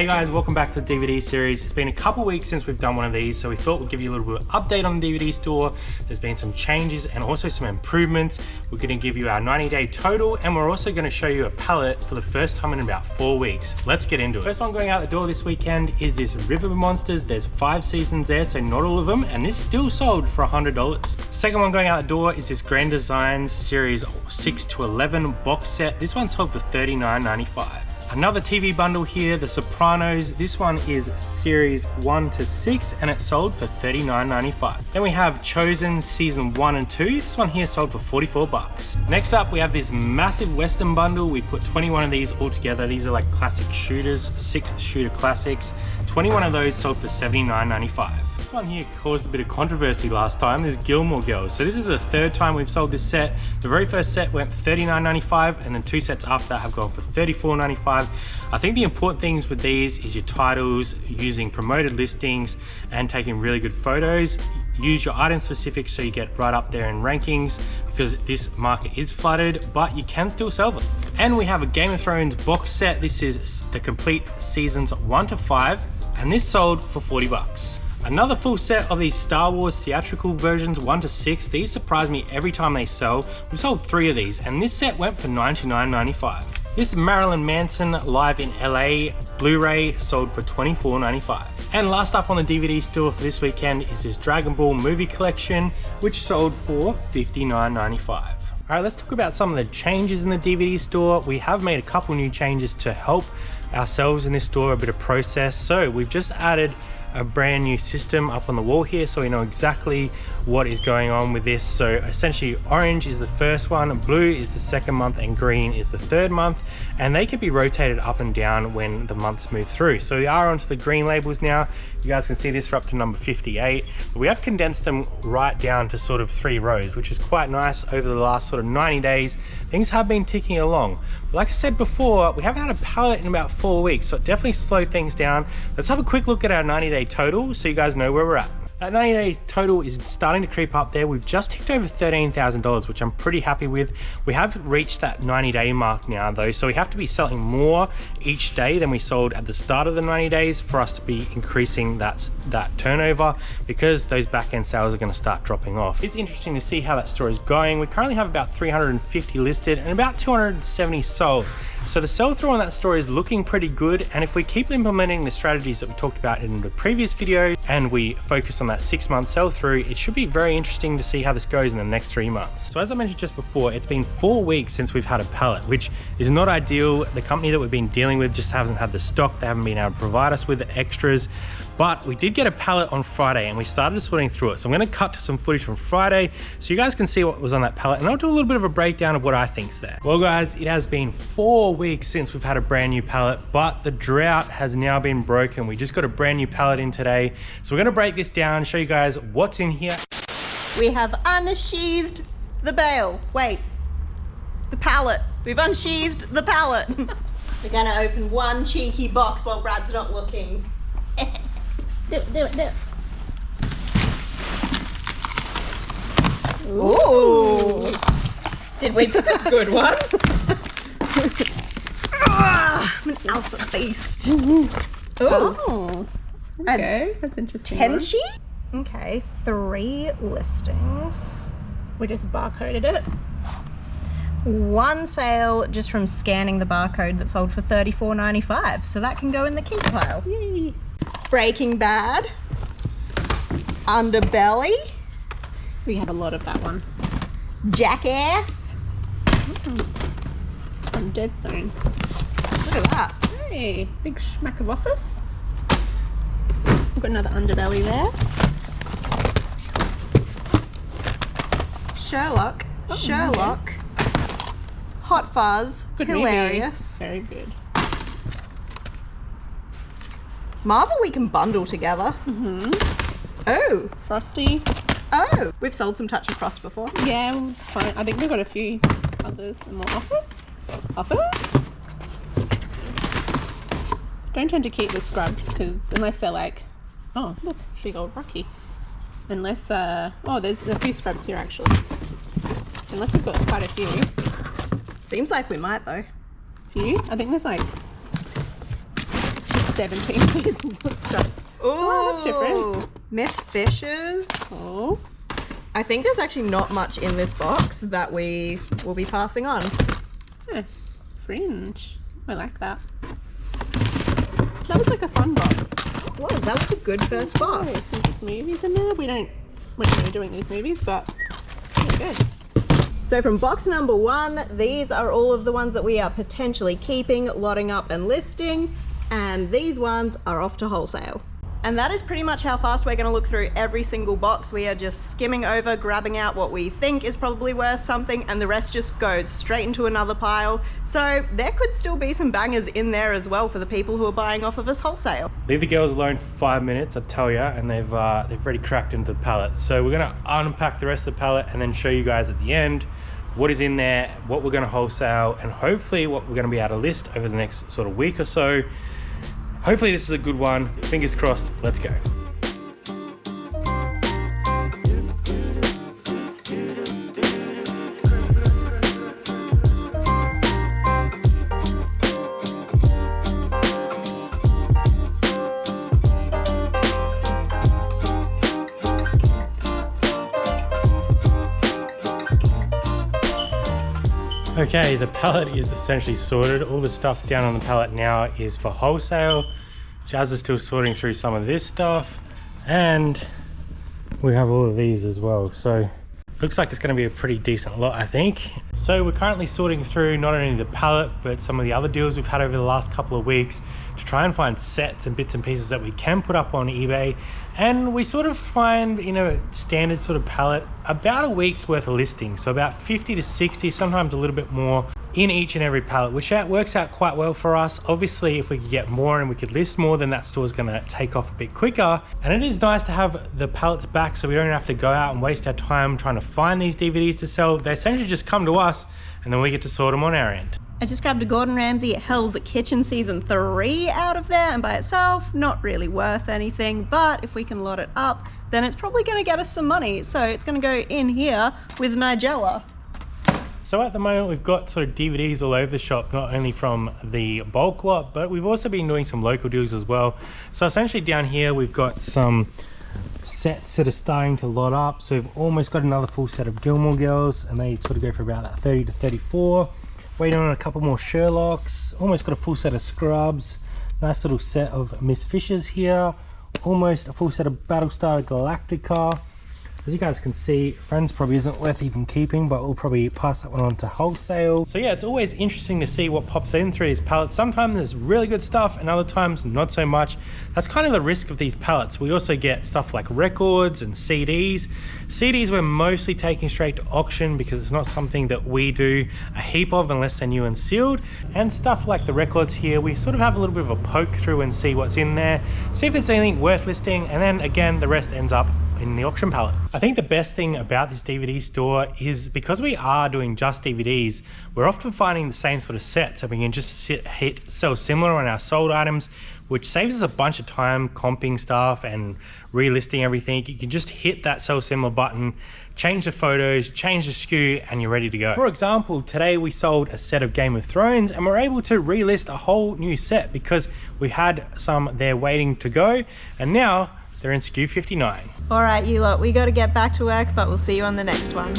Hey guys, welcome back to the DVD series. It's been a couple weeks since we've done one of these, so we thought we'd give you a little bit of update on the DVD store. There's been some changes and also some improvements. We're going to give you our 90-day total, and we're also going to show you a pallet for the first time in about 4 weeks. Let's get into it. First one going out the door this weekend is this River Monsters. There's 5 seasons there, so not all of them, and this still sold for $100. Second one going out the door is this Grand Designs Series 6 to 11 box set. This one sold for $39.95. Another TV bundle here, The Sopranos. This one is series 1 to 6 and it sold for $39.95. Then we have Chosen season 1 and 2. This one here sold for $44. Next up we have this massive Western bundle. We put 21 of these all together. These are like classic shooters, 6 shooter classics. 21 of those sold for $79.95. This one here caused a bit of controversy last time. There's Gilmore Girls. So this is the 3rd time we've sold this set. The very first set went for $39.95 and then 2 sets after that have gone for $34.95. I think the important things with these is your titles, using promoted listings and taking really good photos. Use your item specifics so you get right up there in rankings, because this market is flooded, but you can still sell them. And we have a Game of Thrones box set. This is the complete seasons 1 to 5 and this sold for $40. Another full set of these Star Wars theatrical versions 1 to 6. These surprise me every time they sell. We've sold 3 of these and this set went for $99.95. This Marilyn Manson Live in LA Blu-ray sold for $24.95. And last up on the DVD store for this weekend is this Dragon Ball movie collection, which sold for $59.95. All right, let's talk about some of the changes in the DVD store. We have made a couple new changes to help ourselves in this store, a bit of process. So we've just added a brand new system up on the wall here, so we know exactly what is going on with this. So essentially orange is the first one, blue is the 2nd month, and green is the 3rd month, and they can be rotated up and down when the months move through. So we are onto the green labels now. You guys can see this for up to number 58, but we have condensed them right down to sort of 3 rows, which is quite nice. Over the last sort of 90 days things have been ticking along. But like I said before, we haven't had a pallet in about 4 weeks, so it definitely slowed things down. Let's have a quick look at our 90-day total so you guys know where we're at. That 90-day total is starting to creep up there. We've just ticked over $13,000, which I'm pretty happy with. We have reached that 90-day mark now though, so we have to be selling more each day than we sold at the start of the 90 days for us to be increasing that turnover, because those back-end sales are going to start dropping off. It's interesting to see how that store is going. We currently have about 350 listed and about 270 sold. So the sell-through on that store is looking pretty good, and if we keep implementing the strategies that we talked about in the previous video and we focus on that 6-month sell-through, it should be very interesting to see how this goes in the next 3 months. So as I mentioned just before, it's been 4 weeks since we've had a pallet, which is not ideal. The company that we've been dealing with just hasn't had the stock. They haven't been able to provide us with the extras. But we did get a pallet on Friday and we started sorting through it. So I'm going to cut to some footage from Friday so you guys can see what was on that pallet, and I'll do a little bit of a breakdown of what I think's there. Well guys, it has been 4 weeks since we've had a brand new pallet, but the drought has now been broken. We just got a brand new pallet in today. So we're going to break this down and show you guys what's in here. We have unsheathed the bale. Wait, the pallet. We've unsheathed the pallet. We're going to open one cheeky box while Brad's not looking. Do it. Ooh. Did we pick a good one? I'm an alpha beast. Oh, okay, that's interesting. 10 sheet? Okay, 3 listings. We just barcoded it. 1 sale just from scanning the barcode that sold for $34.95, so that can go in the keep pile. Yay. Breaking Bad, Underbelly, We have a lot of that one. Jackass. From Dead Zone. Look at that. Hey, big schmack of Office. We've got another Underbelly there. Sherlock. Oh, Sherlock. Hot Fuzz. Good Hilarious. Movie. Very good. Marvel we can bundle together. Mm-hmm. Oh. Frosty. Oh. We've sold some Touch of Frost before. Yeah, fine. I think we've got a few others and more Office. Office. Don't tend to keep the scrubs because unless they're like, oh look, big old Rocky. Unless oh, there's a few scrubs here actually. Unless we've got quite a few. Seems like we might though. Few? I think there's like 17 seasons of scraps. Oh, that's different. Miss Fishes. Oh. I think there's actually not much in this box that we will be passing on. Fringe. I like that. That was like a fun box. That was a good first box. Some movies in there. We're not really doing these movies, but they're good. So from box number 1, these are all of the ones that we are potentially keeping, lotting up and listing, and these ones are off to wholesale. And that is pretty much how fast we're going to look through every single box. We are just skimming over, grabbing out what we think is probably worth something, and the rest just goes straight into another pile. So there could still be some bangers in there as well for the people who are buying off of us wholesale. Leave the girls alone for 5 minutes, I tell you, and they've already cracked into the pallet. So we're gonna unpack the rest of the pallet and then show you guys at the end what is in there, what we're gonna wholesale, and hopefully what we're gonna be able to list over the next sort of week or so. Hopefully this is a good one. Fingers crossed. Let's go. Okay, the pallet is essentially sorted. All the stuff down on the pallet now is for wholesale. Jazz is still sorting through some of this stuff, and we have all of these as well. So looks like it's going to be a pretty decent lot, I think. So we're currently sorting through not only the pallet, but some of the other deals we've had over the last couple of weeks to try and find sets and bits and pieces that we can put up on eBay. And we sort of find in a standard sort of pallet about a week's worth of listings. So about 50 to 60, sometimes a little bit more in each and every pallet, which works out quite well for us. Obviously, if we could get more and we could list more, then that store's gonna take off a bit quicker. And it is nice to have the pallets back so we don't have to go out and waste our time trying to find these DVDs to sell. They essentially just come to us and then we get to sort them on our end. I just grabbed a Gordon Ramsay Hell's Kitchen Season 3 out of there, and by itself, not really worth anything, but if we can lot it up, then it's probably gonna get us some money. So it's gonna go in here with Nigella. So at the moment we've got sort of DVDs all over the shop, not only from the bulk lot, but we've also been doing some local deals as well. So essentially down here we've got some sets that are starting to lot up. So we've almost got another full set of Gilmore Girls, and they sort of go for about 30 to 34. Waiting on a couple more Sherlocks, almost got a full set of Scrubs, nice little set of Miss Fishers here, almost a full set of Battlestar Galactica. As you guys can see, Friends probably isn't worth even keeping, but we'll probably pass that one on to wholesale. So yeah, it's always interesting to see what pops in through these pallets. Sometimes there's really good stuff and other times not so much. That's kind of the risk of these pallets. We also get stuff like records and CDs. CDs we're mostly taking straight to auction because it's not something that we do a heap of unless they're new and sealed. And stuff like the records here, we sort of have a little bit of a poke through and see what's in there, see if there's anything worth listing, and then again, the rest ends up in the auction pallet. I think the best thing about this DVD store is because we are doing just DVDs, we're often finding the same sort of sets, so we can just hit sell similar on our sold items, which saves us a bunch of time comping stuff and relisting everything. You can just hit that sell similar button, change the photos, change the SKU, and you're ready to go. For example, today we sold a set of Game of Thrones and we're able to relist a whole new set because we had some there waiting to go, and now they're in SKU 59. All right, you lot, we got to get back to work, but we'll see you on the next one.